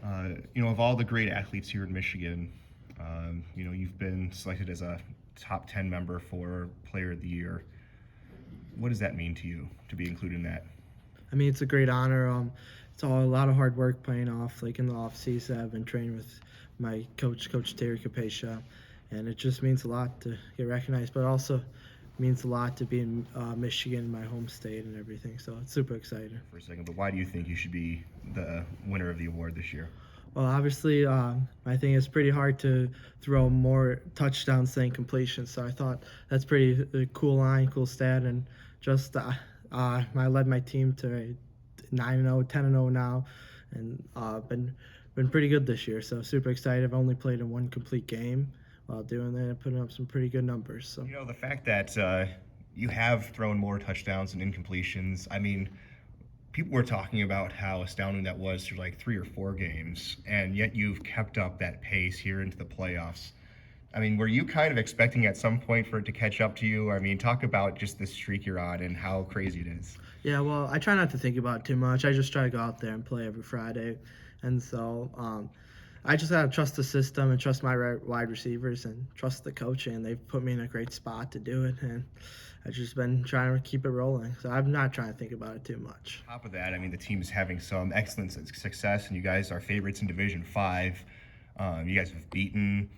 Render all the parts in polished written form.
Of all the great athletes here in Michigan, you've been selected as a top 10 member for Player of the Year. What does that mean to you to be included in that? I mean, it's a great honor. It's all a lot of hard work playing off. Like in the off season, I've been training with my coach, Coach Terry Capescia, and it just means a lot to get recognized. But also means a lot to be in Michigan, my home state, and everything. So it's super exciting. For a second, but why do you think you should be the winner of the award this year? Well, obviously, I think it's pretty hard to throw more touchdowns than completions. So I thought that's pretty cool line, cool stat, and just I led my team to 9-0, 10-0 now, and been pretty good this year. So super excited. I've only played in one complete game while doing that and putting up some pretty good numbers. So The fact that you have thrown more touchdowns and incompletions, I mean, people were talking about how astounding that was through like 3 or 4 games, and yet you've kept up that pace here into the playoffs. I mean, were you kind of expecting at some point for it to catch up to you? I mean, talk about just the streak you're on and how crazy it is. yeah, well, I try not to think about it too much. I just try to go out there and play every Friday, and so I just gotta trust the system and trust my wide receivers and trust the coaching. And they've put me in a great spot to do it, and I've just been trying to keep it rolling. So I'm not trying to think about it too much. On top of that, I mean, the team is having some excellent success, and you guys are favorites in Division 5. You guys have beaten,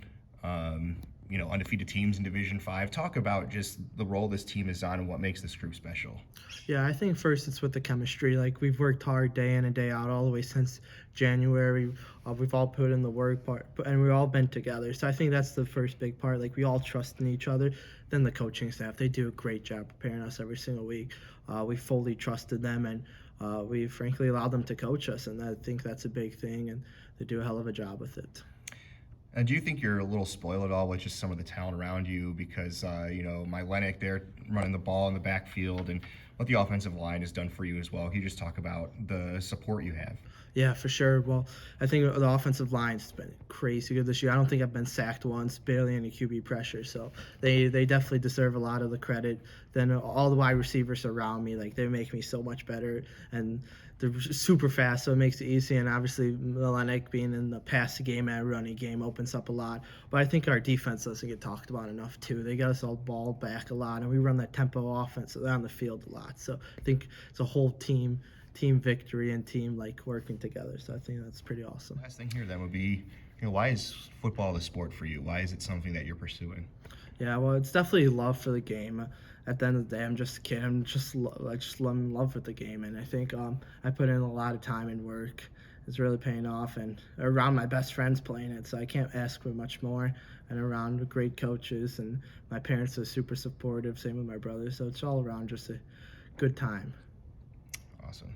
undefeated teams in Division 5. Talk about just the role this team is on and what makes this group special. Yeah, I think first it's with the chemistry. Like we've worked hard day in and day out all the way since January. We've all put in the work part, and we've all been together. So I think that's the first big part. Like we all trust in each other. Then the coaching staff, they do a great job preparing us every single week. We fully trusted them, and we frankly allowed them to coach us, and I think that's a big thing. And they do a hell of a job with it. And do you think you're a little spoiled at all with just some of the talent around you? Because, Mylenic, they're running the ball in the backfield, and what the offensive line has done for you as well. Can you just talk about the support you have? Yeah, for sure. Well, I think the offensive line's been crazy good this year. I don't think I've been sacked once, barely any QB pressure. So they definitely deserve a lot of the credit. Then all the wide receivers around me, like they make me so much better, and they're super fast, so it makes it easy. And obviously, Mylenic being in the passing game and running game opens up a lot. But I think our defense doesn't get talked about enough too. They got us all ball back a lot, and we run that tempo offense on the field a lot. So I think it's a whole team victory and team like working together. So I think that's pretty awesome. Last thing here then would be, why is football the sport for you? Why is it something that you're pursuing? Yeah, well, it's definitely love for the game. At the end of the day, I'm just a kid. I just in love with the game, and I think I put in a lot of time and work. It's really paying off, and around my best friends playing it, so I can't ask for much more. And around great coaches, and my parents are super supportive. Same with my brother, so it's all around just a good time. Awesome.